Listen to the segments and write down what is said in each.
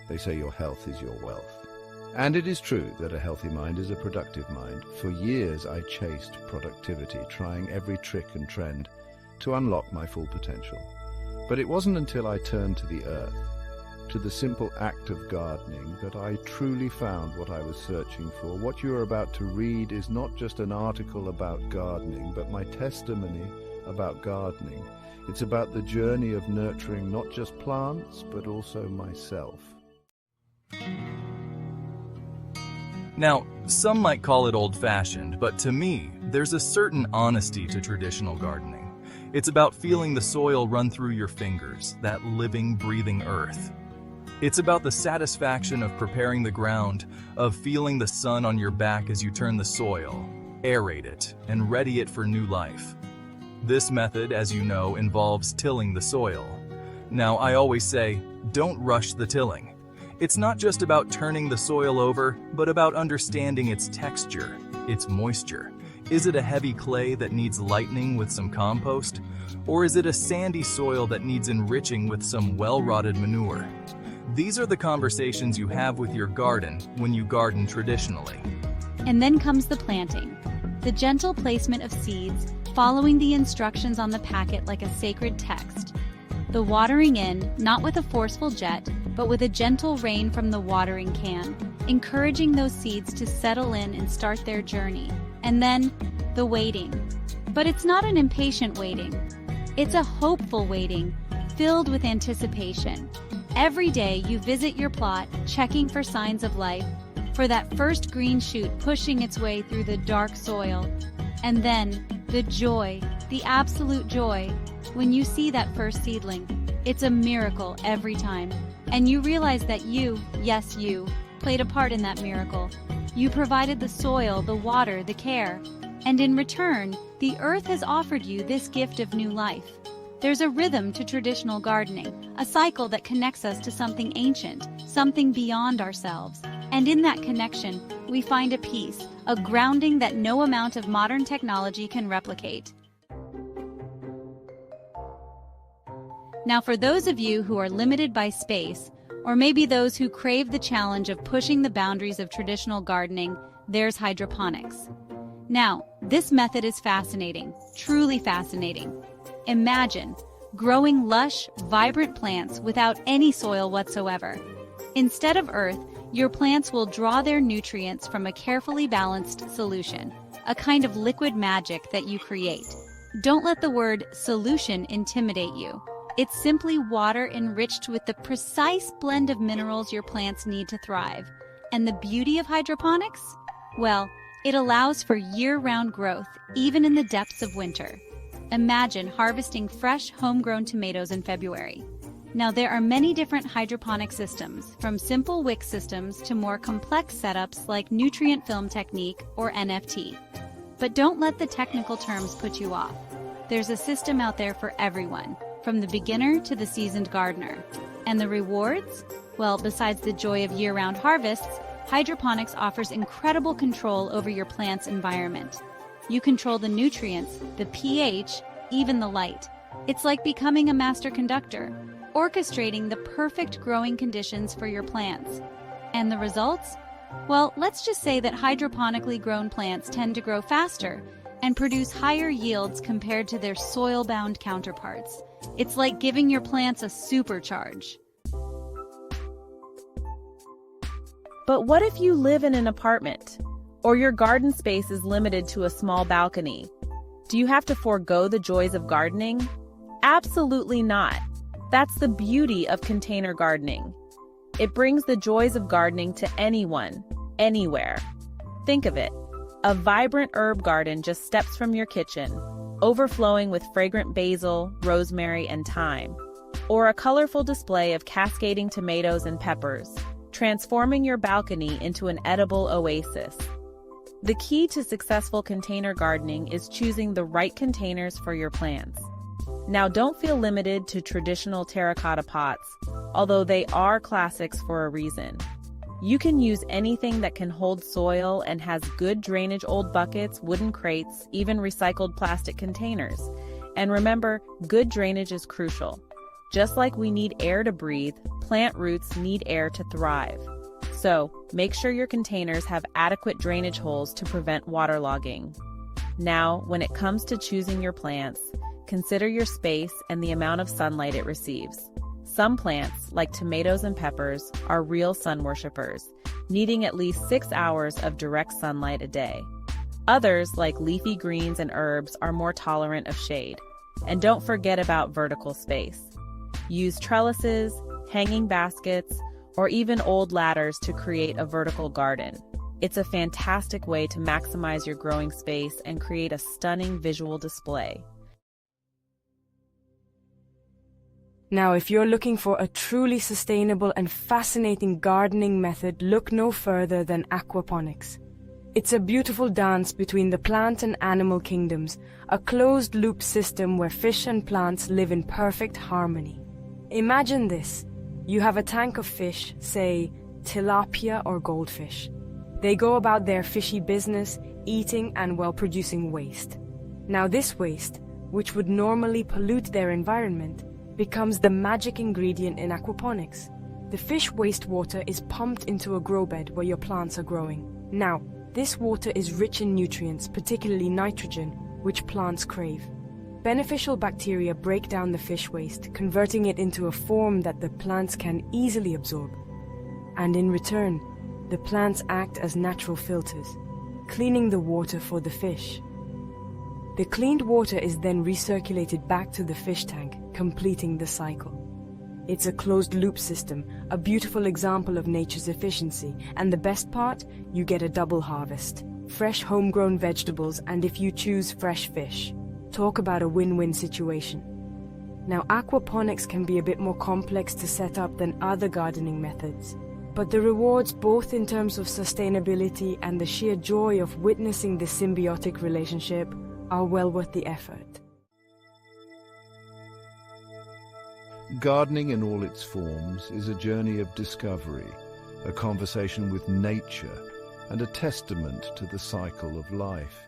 They say your health is your wealth. And it is true that a healthy mind is a productive mind. For years I chased productivity, trying every trick and trend to unlock my full potential. But it wasn't until I turned to the earth, to the simple act of gardening, that I truly found what I was searching for. What you are about to read is not just an article about gardening, but my testimony about gardening. It's about the journey of nurturing not just plants, but also myself. Now, some might call it old-fashioned, but to me, there's a certain honesty to traditional gardening. It's about feeling the soil run through your fingers, that living, breathing earth. It's about the satisfaction of preparing the ground, of feeling the sun on your back as you turn the soil, aerate it, and ready it for new life. This method, as you know, involves tilling the soil. Now, I always say, don't rush the tilling. It's not just about turning the soil over, but about understanding its texture, its moisture. Is it a heavy clay that needs lightening with some compost? Or is it a sandy soil that needs enriching with some well-rotted manure? These are the conversations you have with your garden when you garden traditionally. And then comes the planting. The gentle placement of seeds, following the instructions on the packet like a sacred text. The watering in, not with a forceful jet, but with a gentle rain from the watering can, encouraging those seeds to settle in and start their journey. And then, the waiting. But it's not an impatient waiting. It's a hopeful waiting, filled with anticipation. Every day you visit your plot, checking for signs of life, for that first green shoot pushing its way through the dark soil. And then, the joy, the absolute joy, when you see that first seedling. It's a miracle every time. And you realize that you, yes you, played a part in that miracle. You provided the soil, the water, the care. And in return, the earth has offered you this gift of new life. There's a rhythm to traditional gardening, a cycle that connects us to something ancient, something beyond ourselves. And in that connection, we find a peace, a grounding that no amount of modern technology can replicate. Now, for those of you who are limited by space, or maybe those who crave the challenge of pushing the boundaries of traditional gardening, there's hydroponics. Now, this method is fascinating, truly fascinating. Imagine growing lush, vibrant plants without any soil whatsoever. Instead of earth, your plants will draw their nutrients from a carefully balanced solution, a kind of liquid magic that you create. Don't let the word solution intimidate you. It's simply water enriched with the precise blend of minerals your plants need to thrive. And the beauty of hydroponics? Well, it allows for year-round growth, even in the depths of winter. Imagine harvesting fresh, homegrown tomatoes in February. Now, there are many different hydroponic systems, from simple wick systems to more complex setups like nutrient film technique or NFT. But don't let the technical terms put you off. There's a system out there for everyone, from the beginner to the seasoned gardener. And the rewards? Well, besides the joy of year-round harvests, hydroponics offers incredible control over your plant's environment. You control the nutrients, the pH, even the light. It's like becoming a master conductor, orchestrating the perfect growing conditions for your plants. And the results? Well, let's just say that hydroponically grown plants tend to grow faster and produce higher yields compared to their soil-bound counterparts. It's like giving your plants a supercharge. But what if you live in an apartment, or your garden space is limited to a small balcony? Do you have to forego the joys of gardening? Absolutely not. That's the beauty of container gardening. It brings the joys of gardening to anyone, anywhere. Think of it. A vibrant herb garden just steps from your kitchen, overflowing with fragrant basil, rosemary, and thyme. Or a colorful display of cascading tomatoes and peppers, transforming your balcony into an edible oasis. The key to successful container gardening is choosing the right containers for your plants. Now, don't feel limited to traditional terracotta pots, although they are classics for a reason. You can use anything that can hold soil and has good drainage: old buckets, wooden crates, even recycled plastic containers. And remember, good drainage is crucial. Just like we need air to breathe, Plant roots need air to thrive. So, make sure your containers have adequate drainage holes to prevent waterlogging. Now, when it comes to choosing your plants, consider your space and the amount of sunlight it receives. Some plants, like tomatoes and peppers, are real sun worshippers, needing at least 6 hours of direct sunlight a day. Others, like leafy greens and herbs, are more tolerant of shade. And don't forget about vertical space. Use trellises, hanging baskets, or even old ladders to create a vertical garden. It's a fantastic way to maximize your growing space and create a stunning visual display. Now, if you're looking for a truly sustainable and fascinating gardening method, look no further than aquaponics. It's a beautiful dance between the plant and animal kingdoms, a closed-loop system where fish and plants live in perfect harmony. Imagine this. You have a tank of fish, say, tilapia or goldfish. They go about their fishy business, eating and producing waste. Now this waste, which would normally pollute their environment, becomes the magic ingredient in aquaponics. The fish wastewater is pumped into a grow bed where your plants are growing. Now, this water is rich in nutrients, particularly nitrogen, which plants crave. Beneficial bacteria break down the fish waste, converting it into a form that the plants can easily absorb. And in return, the plants act as natural filters, cleaning the water for the fish. The cleaned water is then recirculated back to the fish tank, completing the cycle. It's a closed-loop system, a beautiful example of nature's efficiency, and the best part, you get a double harvest. Fresh homegrown vegetables, and if you choose, fresh fish. Talk about a win-win situation. Now, aquaponics can be a bit more complex to set up than other gardening methods, but the rewards, both in terms of sustainability and the sheer joy of witnessing this symbiotic relationship, are well worth the effort. Gardening in all its forms is a journey of discovery, a conversation with nature, and a testament to the cycle of life.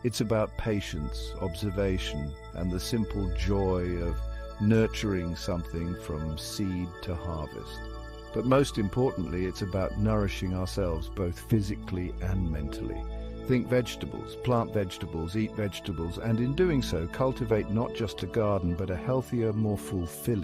It's about patience, observation, and the simple joy of nurturing something from seed to harvest. But most importantly, it's about nourishing ourselves both physically and mentally. Think vegetables, plant vegetables, eat vegetables, and in doing so, cultivate not just a garden, but a healthier, more fulfilling